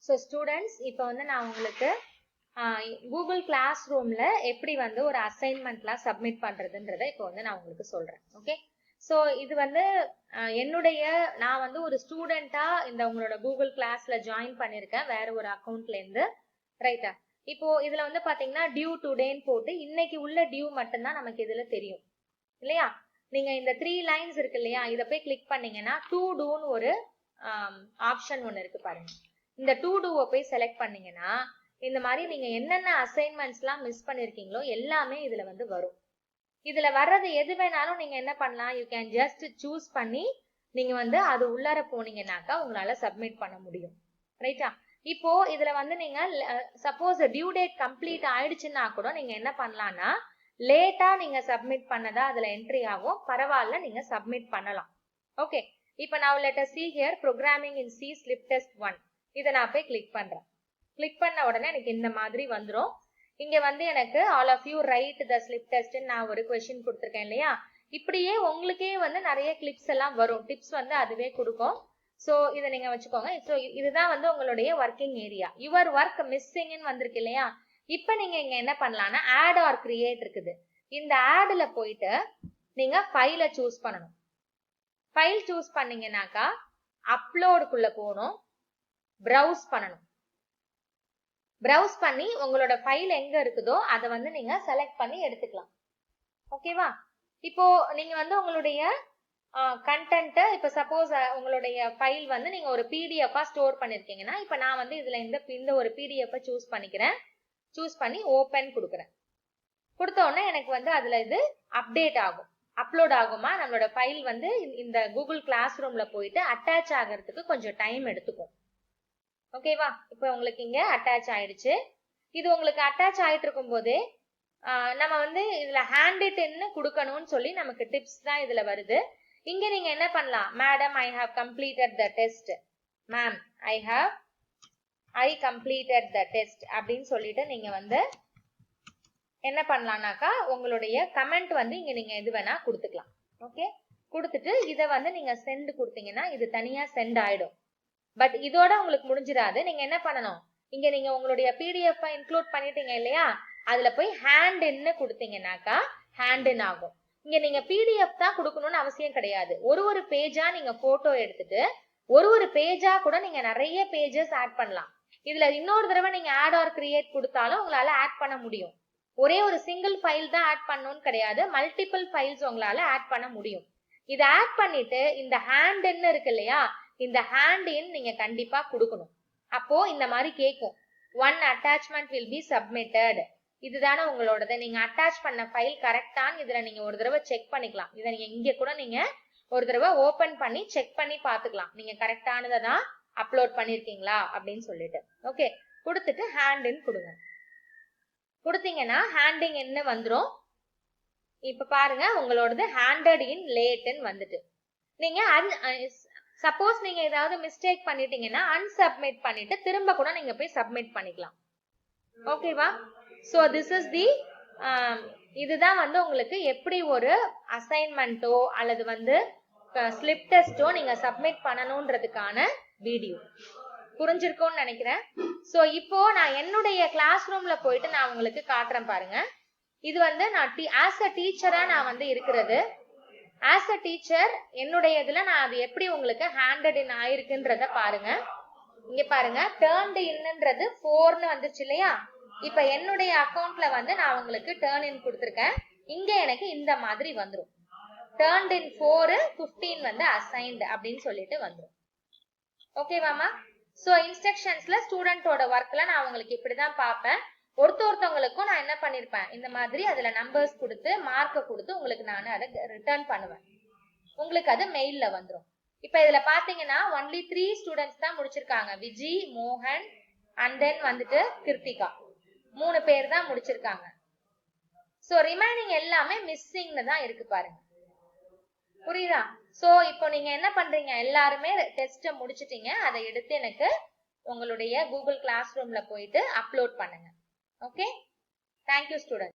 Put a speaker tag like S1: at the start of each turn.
S1: So students, இப்போ வந்து நான் உங்களுக்கு கூகுள் கிளாஸ் ரூம்ல எப்படி வந்து ஒரு அசைன்மெண்ட்லாம் சப்மிட் பண்றதுன்றதை இப்போ வந்து நான் உங்களுக்கு சொல்றேன். ஓகே, ஸோ இது வந்து நான் வந்து ஒரு ஸ்டூடெண்டா இந்த உங்களோட கூகுள் கிளாஸ்ல ஜாயின் பண்ணிருக்கேன் வேற ஒரு அக்கௌண்ட்ல இருந்து. ரைட்டா? இப்போ இதுல வந்து பாத்தீங்கன்னா டியூ டுடேன்னு போட்டு இன்னைக்கு உள்ள டியூ மட்டும்தான் நமக்கு இதுல தெரியும் இல்லையா? நீங்க இந்த 3 லைன்ஸ் இருக்கு இல்லையா, இதை போய் கிளிக் பண்ணீங்கன்னா டு டூன்னு ஒரு ஆப்ஷன் ஒன்று இருக்கு பாருங்க. இந்த டு டூவை போய் செலக்ட் பண்ணீங்கன்னா இந்த மாதிரி நீங்க என்னென்ன அசைன்மெண்ட்ஸ்லாம் மிஸ் பண்ணிருக்கீங்களோ எல்லாமே இதுல வந்து வரும். இதுல வர்றது எது வேணாலும் நீங்க என்ன பண்ணலாம், யூ கேன் ஜஸ்ட் சூஸ் பண்ணி நீங்க வந்து அது உள்ளார போனீங்கன்னாக்கா உங்களால சப்மிட் பண்ண முடியும். ரைட்டா? இப்போ இதுல வந்து நீங்க சப்போஸ் டியூ டேட் கம்ப்ளீட் ஆயிடுச்சுன்னா கூட நீங்க என்ன பண்ணலாம்னா லேட்டா நீங்க சப்மிட் பண்ணதா அதுல என்ட்ரி ஆகும். பரவாயில்ல, நீங்க சப்மிட் பண்ணலாம். ஓகே, இப்போ நான் let us see here programming in C slip test 1. இதை நான் போய் கிளிக் பண்றேன். கிளிக் பண்ண உடனே எனக்கு இந்த மாதிரி வந்துடும். இங்க வந்து எனக்கு all of you write the slip test நான் ஒரு கொஸ்டின் கொடுத்துருக்கேன் இல்லையா? இப்படியே உங்களுக்கே வந்து நிறைய கிளிப்ஸ் எல்லாம் வரும், டிப்ஸ் வந்து அதுவே கொடுக்கும். ஸோ இதை நீங்க வச்சுக்கோங்க. ஸோ இதுதான் வந்து உங்களுடைய ஒர்க்கிங் ஏரியா. யுவர் ஒர்க் மிஸ்ஸிங்னு வந்திருக்கு இல்லையா? இப்ப நீங்க இங்க என்ன பண்ணலாம்னா ஆட் ஆர் கிரியேட் இருக்குது. இந்த ஆட்ல போயிட்டு நீங்க ஃபைலை சூஸ் பண்ணணும். ஃபைல் சூஸ் பண்ணீங்கன்னாக்கா அப்லோடுக்குள்ள போகணும், ப்ரௌஸ் பண்ணணும். ப்ரௌஸ் பண்ணி உங்களோட ஃபைல் எங்க இருக்குதோ அதை வந்து நீங்க செலக்ட் பண்ணி எடுத்துக்கலாம். ஓகேவா? இப்போ நீங்க வந்து உங்களுடைய கண்டென்ட், இப்போ சப்போஸ் உங்களுடைய ஃபைல் வந்து நீங்க ஒரு பிடிஎஃப் ஸ்டோர் பண்ணிருக்கீங்கன்னா இப்போ நான் வந்து இதுல இந்த ஒரு பிடிஎஃப் சூஸ் பண்ணிக்கிறேன். சூஸ் பண்ணி ஓபன் கொடுக்குறேன். கொடுத்த உடனே எனக்கு வந்து அதுல இது அப்டேட் ஆகும், அப்லோட் ஆகுமா. நம்மளோட ஃபைல் வந்து இந்த கூகுள் கிளாஸ் ரூம்ல போயிட்டு அட்டாச் ஆகிறதுக்கு கொஞ்சம் டைம் எடுத்துக்கும். ஓகேவா? இப்போ உங்களுக்கு இங்க அட்டாச் ஆயிடுச்சு. இது உங்களுக்கு அட்டாச் ஆயிட்டு இருக்கும் போதே நம்ம வந்து இதுல ஹேண்ட் இட்ன்னு கொடுக்கணும்னு சொல்லி நமக்கு டிப்ஸ் தான் இதுல வருது. இங்க நீங்க என்ன பண்ணலாம், madam I have completed the test, ma'am I completed the test அப்படின்னு சொல்லிட்டு நீங்க வந்து என்ன பண்ணலாம்னாக்கா உங்களுடைய கமெண்ட் வந்து இங்க நீங்க எது வேணா கொடுத்துக்கலாம். ஓகே, கொடுத்துட்டு இதை வந்து நீங்க சென்ட் கொடுத்தீங்கன்னா இது தனியா சென்ட் ஆயிடும். பட் இதோட உங்களுக்கு முடிஞ்சிடாது. நீங்க என்ன பண்ணணும், இங்க நீங்க உங்களுடைய பிடிஎஃப் இன்க்ளூட் பண்ணிட்டீங்க இல்லையா, அதுல போய் ஹேண்ட் இன்னு கொடுத்தீங்கன்னாக்கா ஹேண்ட் இன் ஆகும். இங்க நீங்க பிடிஎஃப் தான் கொடுக்கணும்னு அவசியம் கிடையாது. ஒரு பேஜா நீங்க போட்டோ எடுத்துட்டு ஒரு பேஜா கூட நீங்க நிறைய பேஜஸ் ஆட் பண்ணலாம். இதுல இன்னொரு தடவை நீங்க ஆட் ஆர் கிரியேட் கொடுத்தாலும் உங்களால ஆட் பண்ண முடியும். ஒரே ஒரு சிங்கிள் ஃபைல் தான் ஆட் பண்ணணும்னு கிடையாது, மல்டிபிள் ஃபைல்ஸ் உங்களால ஆட் பண்ண முடியும். இதை ஆட் பண்ணிட்டு இந்த ஹேண்ட் இன் இருக்கு இல்லையா, இந்த ஹேண்ட் இன் நீங்க கண்டிப்பா கொடுக்கணும். அப்போ இந்த மாதிரி கேட்கும், one attachment will be submitted. இதுதானே உங்களோடது. நீங்க அட்டாச் பண்ண ஃபைல் கரெக்டான்னு இதுல நீங்க ஒரு தடவை செக் பண்ணிக்கலாம். இதை நீங்க இங்க கூட நீங்க ஒரு தடவை ஓபன் பண்ணி செக் பண்ணி பாத்துக்கலாம், நீங்க கரெக்டானதை தான் அப்லோட் பண்ணிருக்கீங்களா அப்படின்னு சொல்லிட்டு. ஓகே, கொடுத்துட்டு ஹேண்ட் இன் கொடுங்க. கொடுத்தீங்கன்னா ஹேண்டிங் என்ன வந்துடும். இப்ப பாருங்க உங்களோடது ஹேண்டட் இன் லேட்ன்னு வந்துட்டு. நீங்க சப்போஸ் நீங்க ஏதாவது மிஸ்டேக் பண்ணிட்டீங்கன்னா அன்சப்மிட் பண்ணிட்டு திரும்ப கூட நீங்க போய் சப்மிட் பண்ணிக்கலாம். ஓகேவா? சோ திஸ் இஸ் தி இதுதான் வந்து உங்களுக்கு எப்படி ஒரு அசைன்மெண்ட்டோ அல்லது வந்து ஸ்லிப் டெஸ்டோ நீங்க சப்மிட் பண்ணணும்ன்றதுக்கான வீடியோ. புரிஞ்சிருக்கும்னு நினைக்கிறேன். சோ இப்போ நான் என்னுடைய கிளாஸ் ரூம்ல போயிட்டு நான் உங்களுக்கு காட்டுறேன் பாருங்க. இது வந்து நான் ஆஸ் அ டீச்சரா நான் வந்து இருக்கிறது. ஆஸ் அ டீச்சர் என்னுடைய இதுல நான் அது எப்படி உங்களுக்கு ஹேண்டட் இன் ஆயிருக்குன்றத பாருங்க. இங்க பாருங்க, டர்ன்டு இன்னுன்றது 4ன்னு வந்துச்சு இல்லையா? இப்ப என்னுடைய அக்கௌண்ட்ல வந்து நான் உங்களுக்கு டர்ன் இன் கொடுத்துருக்கேன். இங்க எனக்கு இந்த மாதிரி வந்துடும், டர்ன்டு இன் 4 15 வந்து அசைன்ட் அப்படின்னு சொல்லிட்டு வந்துடும். ஓகேவாமா? சோ இன்ஸ்ட்ரக்ஷன்ஸ்ல ஸ்டூடெண்டோட ஒர்க்ல நான் உங்களுக்கு இப்படிதான் பார்ப்பேன். ஒருத்தவங்களுக்கும் நான் என்ன பண்ணிருப்பேன், இந்த மாதிரி அதுல நம்பர்ஸ் கொடுத்து மார்க்க கொடுத்து உங்களுக்கு நான் அதை ரிட்டர்ன் பண்ணுவேன். உங்களுக்கு அது மெயில்ல வந்துடும். இப்ப இதுல பாத்தீங்கன்னா ஒன்லி 3 ஸ்டூடெண்ட்ஸ் தான் முடிச்சிருக்காங்க, விஜி, மோகன் அண்ட் தென் வந்துட்டு கிருத்திகா. 3 பேர் தான் முடிச்சிருக்காங்க. சோ ரிமைனிங் எல்லாமே மிஸ்ஸிங்னு தான் இருக்கு பாருங்க. புரியுதா? சோ இப்போ நீங்க என்ன பண்றீங்க, எல்லாருமே டெஸ்ட் முடிச்சிட்டீங்க. அதை எடுத்து எனக்கு உங்களுடைய கூகுள் கிளாஸ் ரூம்ல போயிட்டு அப்லோட் பண்ணுங்க. Okay, thank you student.